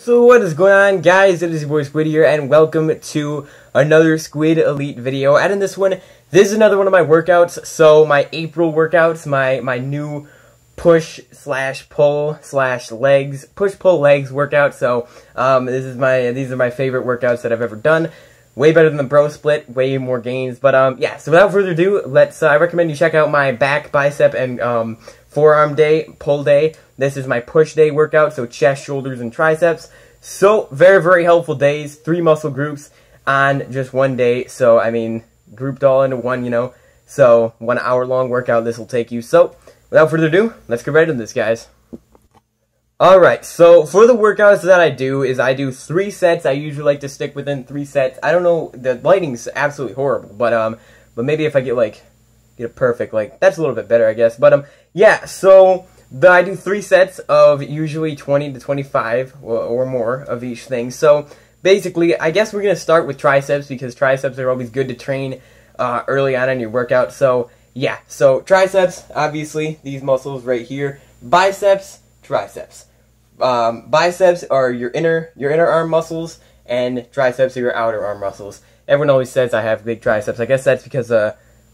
So what is going on, guys? It is your boy Squid here, and welcome to another Squid Elite video. And in this one, this is another one of my workouts. So my April workouts, my new push/pull/legs, push-pull-legs workout. So these are my favorite workouts that I've ever done. Way better than the bro split, way more gains. But yeah. So without further ado, let's. I recommend you check out my back, bicep, and forearm day, pull day. This is my push day workout, so chest, shoulders, and triceps. So, very, very helpful days. 3 muscle groups on just one day. So, I mean, grouped all into one, you know. So, 1 hour long workout this will take you. So, without further ado, let's get right into this, guys. Alright, so for the workouts that I do is I do 3 sets. I usually like to stick within 3 sets. I don't know, the lighting's absolutely horrible, but maybe if I get it perfect, that's a little bit better, I guess. But yeah, so I do 3 sets of usually 20 to 25 or more of each thing. So basically, I guess we're going to start with triceps because triceps are always good to train early on in your workout. So yeah, so triceps, obviously, these muscles right here. Biceps, triceps. Biceps are your inner arm muscles, and triceps are your outer arm muscles. Everyone always says I have big triceps. I guess that's because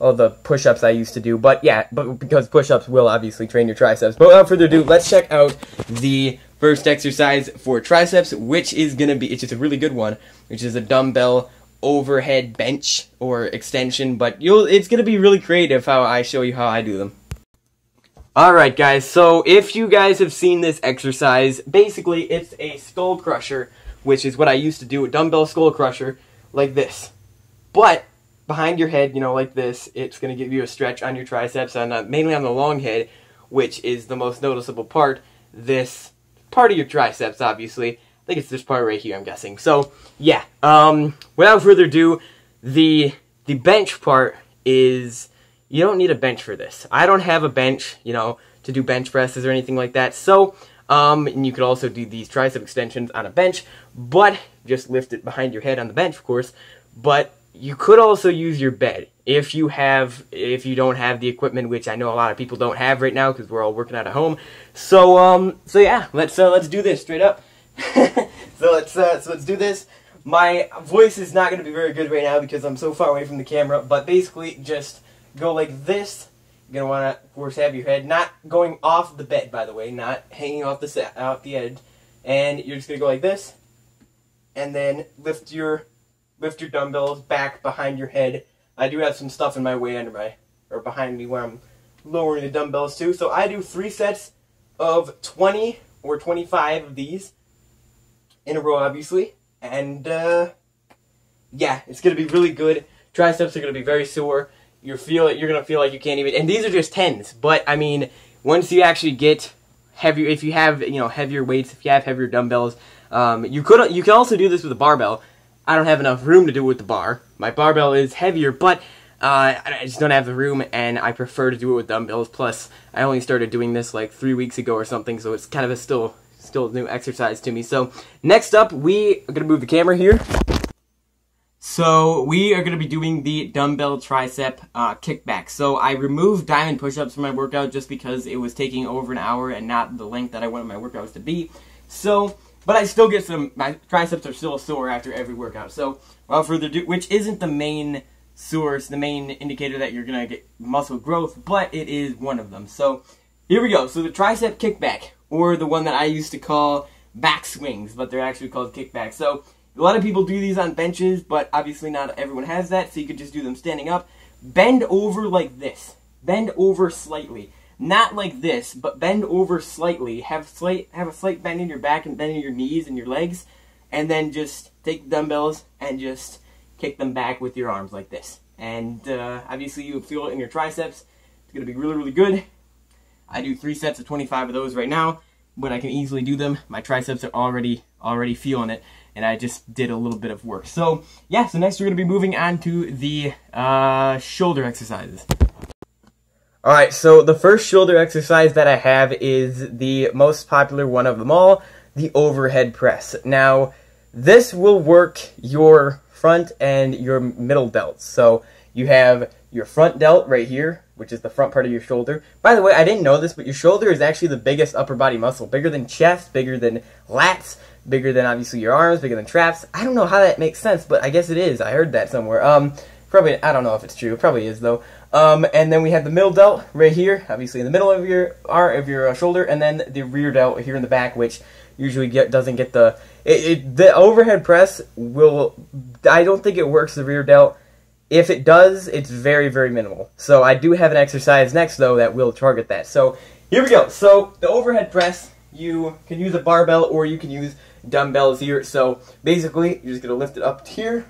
all the push-ups I used to do. But yeah, because push-ups will obviously train your triceps. But without further ado, let's check out the first exercise for triceps, which is going to be, it's just a really good one, which is a dumbbell overhead bench or extension. But it's going to be really creative how I show you how I do them. Alright guys, so if you guys have seen this exercise, basically it's a skull crusher, which is what I used to do, a dumbbell skull crusher, like this. But behind your head, you know, like this, it's going to give you a stretch on your triceps, and mainly on the long head, which is the most noticeable part, this part of your triceps, obviously. I think it's this part right here, I'm guessing. So, yeah, without further ado, the bench part is, you don't need a bench for this. I don't have a bench, you know, to do bench presses or anything like that. So, and you could also do these tricep extensions on a bench, but just lift it behind your head on the bench, of course. But you could also use your bed if you don't have the equipment, which I know a lot of people don't have right now because we're all working out at home. So yeah, let's do this straight up. so let's do this. My voice is not going to be very good right now because I'm so far away from the camera, but basically just go like this. You're going to want to, of course, have your head not going off the bed, by the way, not hanging off the edge. And you're just going to go like this, and then lift your dumbbells back behind your head. I do have some stuff in my way behind me where I'm lowering the dumbbells too. So I do 3 sets of 20 or 25 of these in a row, obviously. And yeah, it's going to be really good. Triceps are going to be very sore. You're going to feel like you can't even, and these are just 10s, but I mean, once you actually get heavier, if you have, you know, heavier weights, if you have heavier dumbbells, you can also do this with a barbell. I don't have enough room to do it with the bar. My barbell is heavier, but I just don't have the room, and I prefer to do it with dumbbells. Plus, I only started doing this like 3 weeks ago or something, so it's kind of still a new exercise to me. So next up, we are going to move the camera here. So we are going to be doing the dumbbell tricep kickback. So I removed diamond push-ups from my workout just because it was taking over an hour and not the length that I wanted my workouts to be. So, but I still get my triceps are still sore after every workout. So without further ado, which isn't the main source, the main indicator that you're going to get muscle growth, but it is one of them. So here we go. So the tricep kickback, or the one that I used to call back swings, but they're actually called kickbacks. So a lot of people do these on benches, but obviously not everyone has that, so you could just do them standing up. Bend over like this. Bend over slightly. Not like this, but bend over slightly. Have a slight bend in your back and bend in your knees and your legs, and then just take the dumbbells and just kick them back with your arms like this. And obviously you feel it in your triceps. It's going to be really, really good. I do 3 sets of 25 of those right now, but I can easily do them. My triceps are already feeling it, and I just did a little bit of work. So yeah, so next we're going to be moving on to the shoulder exercises. Alright, so the first shoulder exercise that I have is the most popular one of them all, the overhead press. Now, this will work your front and your middle delts. So you have your front delt right here, which is the front part of your shoulder. By the way, I didn't know this, but your shoulder is actually the biggest upper body muscle, bigger than chest, bigger than lats, bigger than obviously your arms, bigger than traps. I don't know how that makes sense, but I guess it is. I heard that somewhere. Probably, I don't know if it's true. It probably is though. And then we have the middle delt right here, obviously in the middle of your shoulder, and then the rear delt here in the back, which usually doesn't get the the overhead press will. I don't think it works the rear delt. If it does, it's very, very minimal. So I do have an exercise next though that will target that. So here we go. So the overhead press, you can use a barbell or you can use dumbbells here. So basically, you're just gonna lift it up here.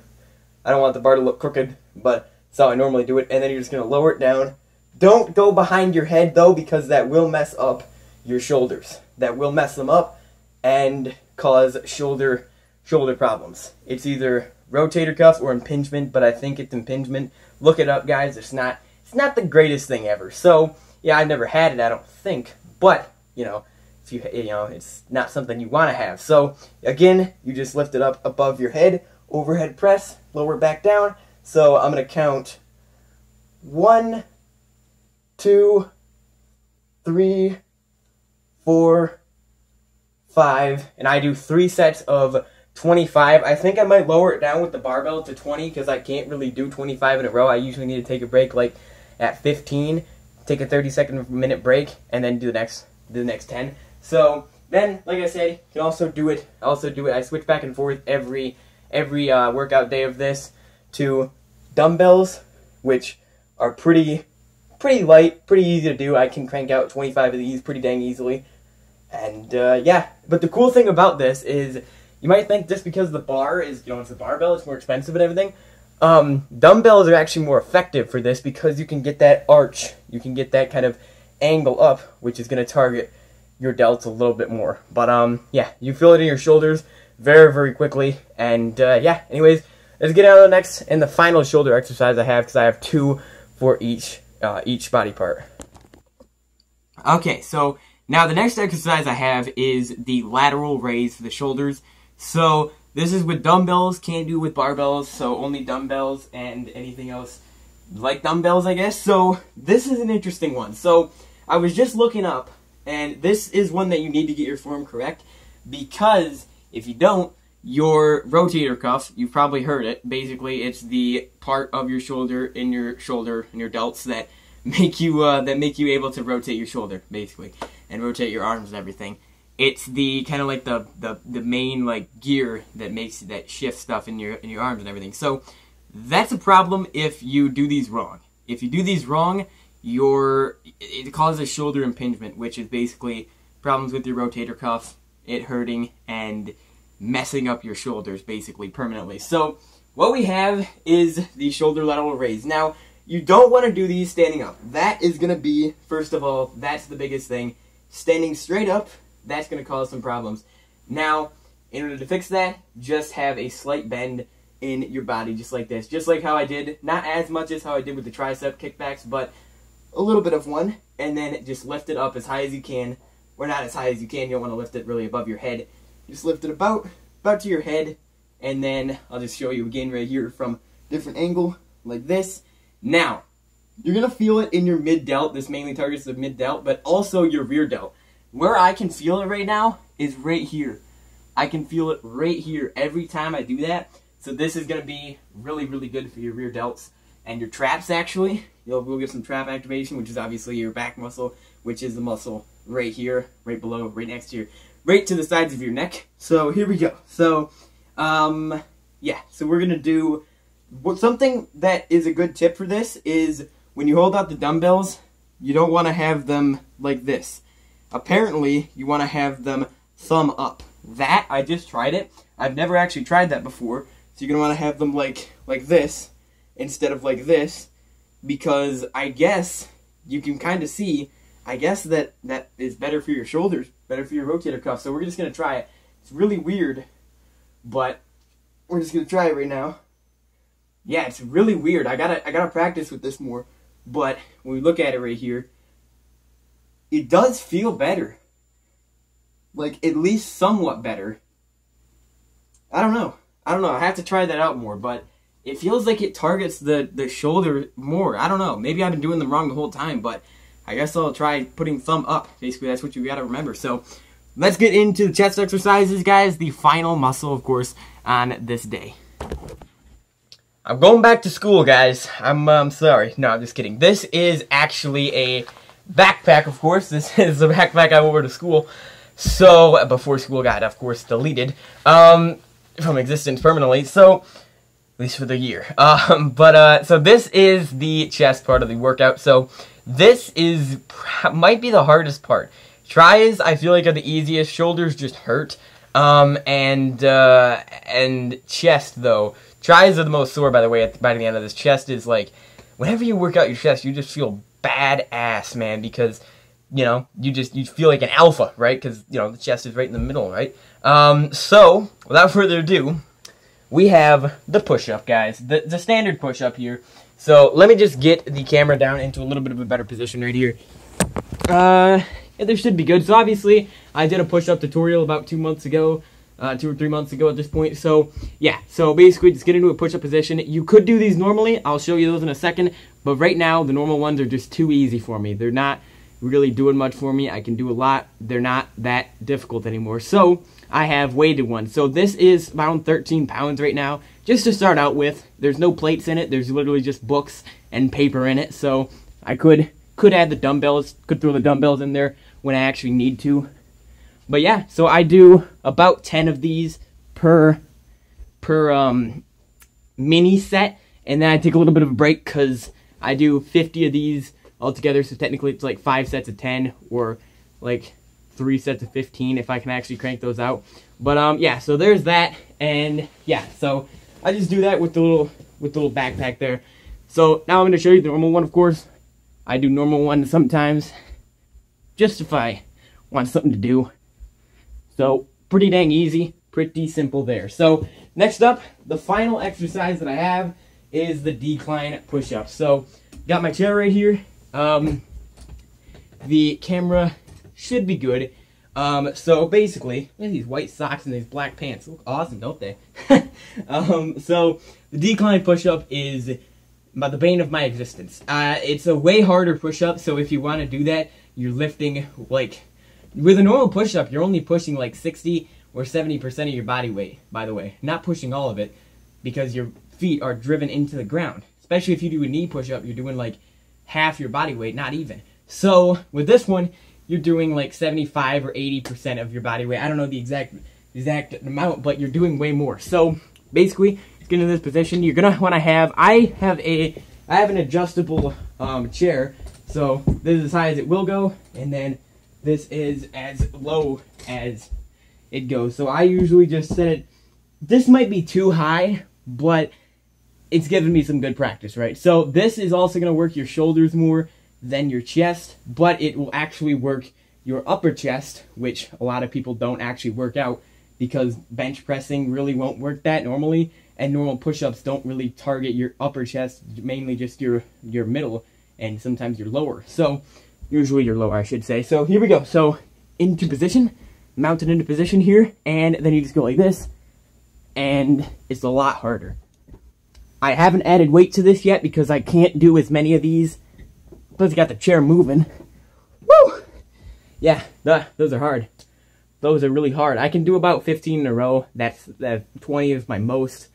I don't want the bar to look crooked, but that's how I normally do it. And then you're just going to lower it down. Don't go behind your head, though, because that will mess up your shoulders. That will mess them up and cause shoulder problems. It's either rotator cuff or impingement, but I think it's impingement. Look it up, guys. It's not the greatest thing ever. So, yeah, I've never had it, I don't think. But, you know, if it's not something you want to have. So, again, you just lift it up above your head. Overhead press, lower back down. So I'm going to count 1, 2, 3, 4, 5, and I do 3 sets of 25. I think I might lower it down with the barbell to 20 because I can't really do 25 in a row. I usually need to take a break like at 15, take a 30-minute break, and then do the next 10. So then, like I said, you can also do it. I switch back and forth every workout day of this to dumbbells, which are pretty light, pretty easy to do. I can crank out 25 of these pretty dang easily. And yeah, but the cool thing about this is you might think just because the bar is, it's a barbell, it's more expensive and everything. Dumbbells are actually more effective for this because you can get that arch, you can get that kind of angle up, which is going to target your delts a little bit more. But yeah, you feel it in your shoulders very, very quickly. And yeah, anyways, let's get on to the next and the final shoulder exercise I have, because I have 2 for each body part. Okay, so now the next exercise I have is the lateral raise for the shoulders. So this is with dumbbells, can't do with barbells, so only dumbbells and anything else like dumbbells, I guess. So this is an interesting one. So I was just looking up, and this is one that you need to get your form correct, because if you don't, your rotator cuff, you've probably heard it. Basically, it's the part of your shoulder and your delts that make you able to rotate your shoulder, basically, and rotate your arms and everything. It's the kind of like the main like gear that shifts stuff in your arms and everything. So that's a problem if you do these wrong. If you do these wrong, it causes shoulder impingement, which is basically problems with your rotator cuff, it hurting, and messing up your shoulders basically permanently. So what we have is the shoulder lateral raise. Now, you don't want to do these standing up. That is going to be, first of all, that's the biggest thing. Standing straight up, that's going to cause some problems. Now, in order to fix that, just have a slight bend in your body, just like this. Just like how I did, not as much as how I did with the tricep kickbacks, but a little bit of one, and then just lift it up as high as you can, or not as high as you can. You don't want to lift it really above your head. Just lift it about to your head, and then I'll just show you again right here from different angle, like this. Now, you're going to feel it in your mid-delt. This mainly targets the mid-delt, but also your rear delt. Where I can feel it right now is right here. I can feel it right here every time I do that. So this is going to be really, really good for your rear delts and your traps, actually. We'll get some trap activation, which is obviously your back muscle, which is the muscle right here, right below, right next to right to the sides of your neck. So here we go. So, yeah, so we're going to do, something that is a good tip for this is when you hold out the dumbbells, you don't want to have them like this. Apparently, you want to have them thumb up. That, I just tried it. I've never actually tried that before. So you're going to want to have them like this instead of like this, because I guess you can kind of see, I guess that is better for your shoulders, better for your rotator cuff. So we're just going to try it. It's really weird, but we're just going to try it right now. Yeah, it's really weird. I gotta practice with this more. But when we look at it right here, it does feel better. Like, at least somewhat better. I don't know. I have to try that out more, but it feels like it targets the shoulder more. I don't know. Maybe I've been doing them wrong the whole time, but I guess I'll try putting thumb up. Basically, that's what you gotta remember. So, let's get into the chest exercises, guys. The final muscle, of course, on this day. I'm going back to school, guys. I'm sorry. No, I'm just kidding. This is actually a backpack, of course. This is the backpack I wore to school. So, before school got, of course, deleted from existence permanently. So, at least for the year. So this is the chest part of the workout. So, this might be the hardest part. Tries, I feel like, are the easiest. Shoulders just hurt. And chest, though. Tries are the most sore, by the way, by the end of this. Chest is like, whenever you work out your chest, you just feel badass, man, because, you know, you feel like an alpha, right? Because, you know, the chest is right in the middle, right? So, without further ado, we have the push-up, guys. The standard push-up here. So, let me just get the camera down into a little bit of a better position right here. Yeah, this should be good. So, obviously, I did a push-up tutorial about 2 months ago. 2 or 3 months ago at this point. So, yeah. So, basically, just get into a push-up position. You could do these normally. I'll show you those in a second. But right now, the normal ones are just too easy for me. They're not really doing much for me. I can do a lot. They're not that difficult anymore. So, I have weighted ones. So, this is around 13 pounds right now. Just to start out with. There's no plates in it. There's literally just books and paper in it. So, I could add the dumbbells. Could throw the dumbbells in there when I actually need to. But yeah, so I do about 10 of these per mini set, and then I take a little bit of a break because I do 50 of these altogether, so technically it's like 5 sets of 10 or like 3 sets of 15 if I can actually crank those out. But yeah, so there's that, and yeah, so I just do that with the little backpack there. So now I'm going to show you the normal one, of course. I do normal one sometimes, just if I want something to do. So, pretty dang easy, pretty simple there. So, next up, the final exercise that I have is the decline push-up. So, got my chair right here. The camera should be good. So, basically, look at these white socks and these black pants. Look awesome, don't they? So, the decline push-up is the bane of my existence. It's a way harder push-up, so if you want to do that, you're lifting, like, with a normal push-up, you're only pushing like 60 or 70% of your body weight, by the way. Not pushing all of it, because your feet are driven into the ground. Especially if you do a knee push-up, you're doing like half your body weight, not even. So, with this one, you're doing like 75 or 80% of your body weight. I don't know the exact amount, but you're doing way more. So, basically, to get into this position, you're going to want to have, I have an adjustable chair. So, this is as high as it will go, and then this is as low as it goes. So I usually just set it, this might be too high, but it's giving me some good practice, right? So this is also going to work your shoulders more than your chest, but it will actually work your upper chest, which a lot of people don't actually work out because bench pressing really won't work that normally, and normal push-ups don't really target your upper chest, mainly just your middle and sometimes your lower. So usually you're lower, I should say. So here we go. So into position, mounted into position here, and then you just go like this, and it's a lot harder. I haven't added weight to this yet because I can't do as many of these. Plus I got the chair moving. Woo! Yeah, those are hard. Those are really hard. I can do about 15 in a row. That's 20 is my most.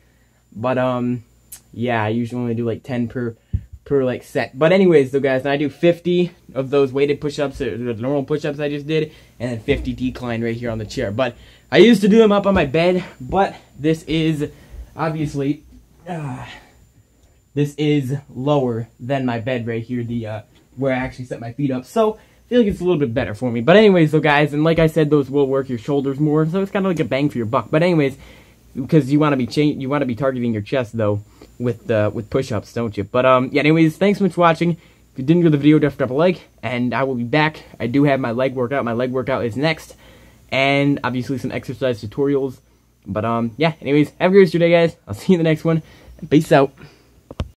But yeah, I usually only do like 10 per like set. But anyways though, guys, I do 50 of those weighted push-ups, the normal push-ups I just did, and then 50 decline right here on the chair. But I used to do them up on my bed, but this is obviously this is lower than my bed right here, the where I actually set my feet up. So I feel like it's a little bit better for me. But anyways though, guys, and like I said, those will work your shoulders more, so it's kind of like a bang for your buck. But anyways, because you want to be targeting your chest though with push-ups, don't you? But yeah, anyways, thanks so much for watching. If you did enjoy the video, definitely drop a like, and I will be back. I do have my leg workout. My leg workout is next, and obviously some exercise tutorials. But yeah, anyways, have a great rest of your day, guys. I'll see you in the next one. Peace out.